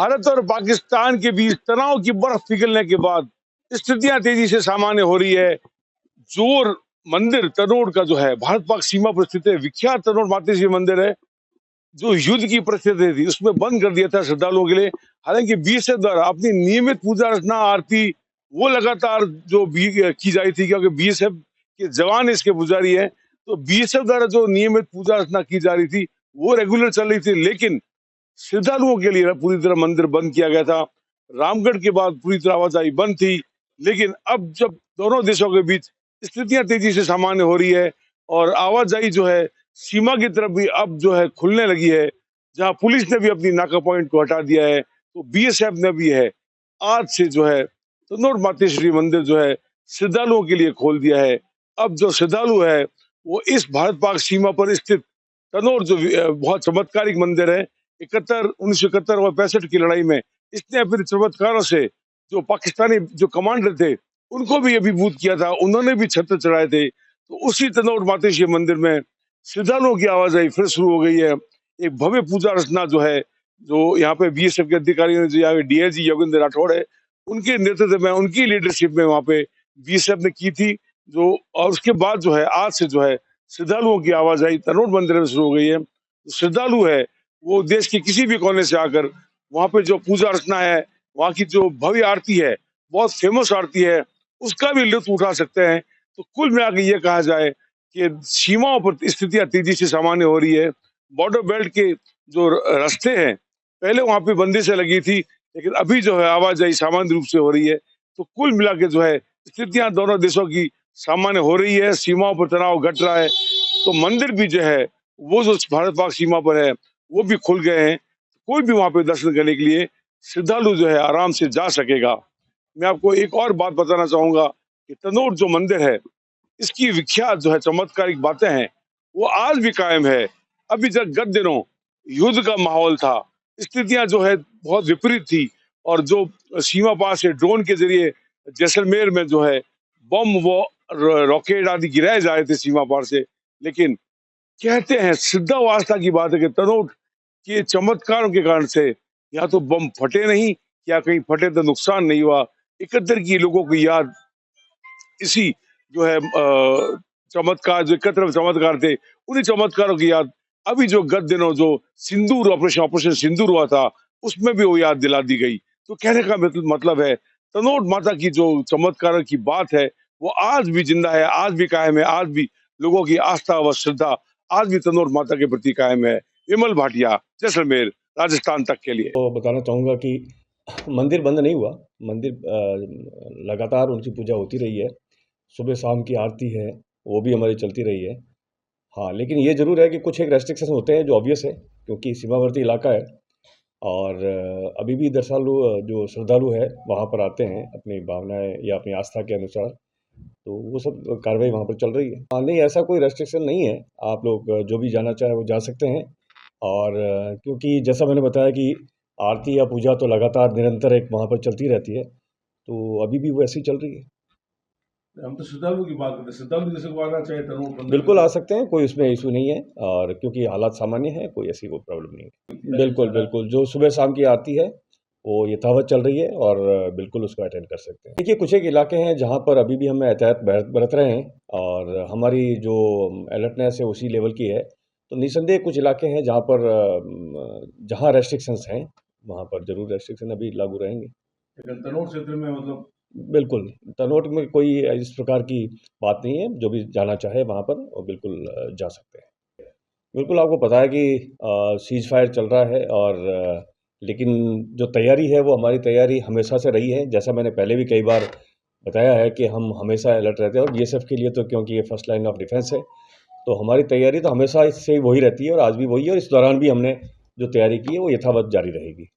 भारत और पाकिस्तान के बीच तनाव की बर्फ पिघलने के बाद स्थितियां तेजी से सामान्य हो रही है। जोर मंदिर तनोड़ का जो है भारत पाक सीमा पर स्थित है, विख्यात तनोड़ मातेश्वरी मंदिर है, जो युद्ध की परिस्थिति थी उसमें बंद कर दिया था श्रद्धालुओं के लिए। हालांकि बीएसएफ द्वारा अपनी नियमित पूजा अर्चना आरती वो लगातार जो की जा रही थी, क्योंकि बीएसएफ के जवान इसके पुजारी हैं, तो बीएसएफ द्वारा जो नियमित पूजा अर्चना की जा रही थी वो रेगुलर चल रही थी। लेकिन श्रद्धालुओं के लिए पूरी तरह मंदिर बंद किया गया था। रामगढ़ के बाद पूरी तरह आवाजाही बंद थी। लेकिन अब जब दोनों देशों के बीच स्थितियां तेजी से सामान्य हो रही है और आवाजाही जो है सीमा की तरफ भी अब जो है खुलने लगी है, जहां पुलिस ने भी अपनी नाका पॉइंट को हटा दिया है, तो बीएसएफ ने भी है आज से जो है तनोड़ मातेश्वरी मंदिर जो है श्रद्धालुओं के लिए खोल दिया है। अब जो श्रद्धालु है वो इस भारत पाक सीमा पर स्थित तनोड़ जो बहुत चमत्कारिक मंदिर है, 1971 और 65 की लड़ाई में इसने अपने चमत्कारों से जो पाकिस्तानी जो कमांडर थे उनको भी अभिभूत किया था, उन्होंने भी छत्र चढ़ाए थे। तो उसी तनोड़ मातेश्वरी मंदिर में श्रद्धालुओं की आवाजाही फिर शुरू हो गई है। एक भव्य पूजा अर्चना जो है, जो यहाँ पे बीएसएफ के अधिकारियों ने, जो यहाँ पे डीआईजी योगेंद्र राठौड़ है, उनके नेतृत्व में, उनकी लीडरशिप में वहाँ पे बीएसएफ ने की थी। जो और उसके बाद जो है आज से जो है श्रद्धालुओं की आवाजाही तनोड़ मंदिर में शुरू हो गई है। तो श्रद्धालु है वो देश के किसी भी कोने से आकर वहाँ पे जो पूजा अर्चना है, वहाँ की जो भव्य आरती है, बहुत फेमस आरती है, उसका भी लुत्फ उठा सकते हैं। तो कुल मिलाकर ये कहा जाए कि सीमाओं पर स्थितियां तेजी से सामान्य हो रही है। बॉर्डर बेल्ट के जो रास्ते हैं, पहले वहां पे बंदिशें लगी थी, लेकिन अभी जो है आवाजाही सामान्य रूप से हो रही है। तो कुल मिला के जो है स्थितियां दोनों देशों की सामान्य हो रही है, सीमाओं पर तनाव घट रहा है। तो मंदिर भी जो है वो जो भारत पाक सीमा पर है वो भी खुल गए हैं। कोई भी वहां पे दर्शन करने के लिए श्रद्धालु जो है आराम से जा सकेगा। मैं आपको एक और बात बताना चाहूंगा कि तनोड़ जो मंदिर है, इसकी विख्यात जो है चमत्कारिक बातें हैं वो आज भी कायम है। अभी जब गत दिनों युद्ध का माहौल था, स्थितियां जो है बहुत विपरीत थी, और जो सीमा पार से ड्रोन के जरिए जैसलमेर में जो है बम वो रॉकेट आदि गिराए जा रहे थे सीमा पार से। लेकिन कहते हैं, श्रद्धा व आस्था की बात है कि तनोड़ के चमत्कारों के कारण से या तो बम फटे नहीं, या कहीं फटे तो नुकसान नहीं हुआ। 71 की लोगों की याद इसी जो है चमत्कार, जो 71 चमत्कार थे, उन्हीं चमत्कारों की याद अभी जो गत दिनों जो सिंदूर ऑपरेशन सिंदूर हुआ था, उसमें भी वो याद दिला दी गई। तो कहने का मतलब है तनोड़ माता की जो चमत्कारों की बात है वो आज भी जिंदा है, आज भी कायम है, आज भी लोगों की आस्था व श्रद्धा आज भी तनोड़ माता के प्रति कायम है। विमल भाटिया, जैसलमेर, राजस्थान तक के लिए। तो बताना चाहूँगा कि मंदिर बंद नहीं हुआ, मंदिर लगातार उनकी पूजा होती रही है, सुबह शाम की आरती है वो भी हमारी चलती रही है। हाँ, लेकिन ये ज़रूर है कि कुछ एक रेस्ट्रिक्शन होते हैं जो ऑब्वियस है, क्योंकि सीमावर्ती इलाका है और अभी भी दरअसल जो श्रद्धालु है वहाँ पर आते हैं अपनी भावनाएं या अपनी आस्था के अनुसार, तो वो सब कार्रवाई वहाँ पर चल रही है। हाँ, नहीं ऐसा कोई रेस्ट्रिक्शन नहीं है, आप लोग जो भी जाना चाहे वो जा सकते हैं। और क्योंकि जैसा मैंने बताया कि आरती या पूजा तो लगातार निरंतर एक वहाँ पर चलती रहती है, तो अभी भी वो ऐसी चल रही है। हम तो श्रद्धालु की बात करते हैं, श्रद्धालु जैसे को आना चाहे तनोड़ मंदिर बिल्कुल आ सकते हैं, कोई उसमें इशू नहीं है, और क्योंकि हालात सामान्य है, कोई ऐसी कोई प्रॉब्लम नहीं है। बिल्कुल बिल्कुल, जो सुबह शाम की आरती है वो यथावत चल रही है और बिल्कुल उसको अटेंड कर सकते हैं। देखिए, कुछ एक इलाके हैं जहाँ पर अभी भी हम एहतियात बरत रहे हैं और हमारी जो अलर्टनेस है उसी लेवल की है। तो निसंदेह कुछ इलाके हैं जहाँ पर जहाँ रेस्ट्रिक्शंस हैं वहाँ पर ज़रूर रेस्ट्रिक्शन अभी लागू रहेंगे। लेकिन तनोड़ क्षेत्र में मतलब बिल्कुल, तनोट में कोई इस प्रकार की बात नहीं है, जो भी जाना चाहे वहाँ पर वो बिल्कुल जा सकते हैं। बिल्कुल, आपको पता है कि सीज़ फायर चल रहा है और लेकिन जो तैयारी है वो हमारी तैयारी हमेशा से रही है। जैसा मैंने पहले भी कई बार बताया है कि हम हमेशा अलर्ट रहते हैं, और बीएसएफ के लिए तो क्योंकि ये फर्स्ट लाइन ऑफ डिफेंस है, तो हमारी तैयारी तो हमेशा से वही रहती है और आज भी वही है, और इस दौरान भी हमने जो तैयारी की है वो यथावत जारी रहेगी।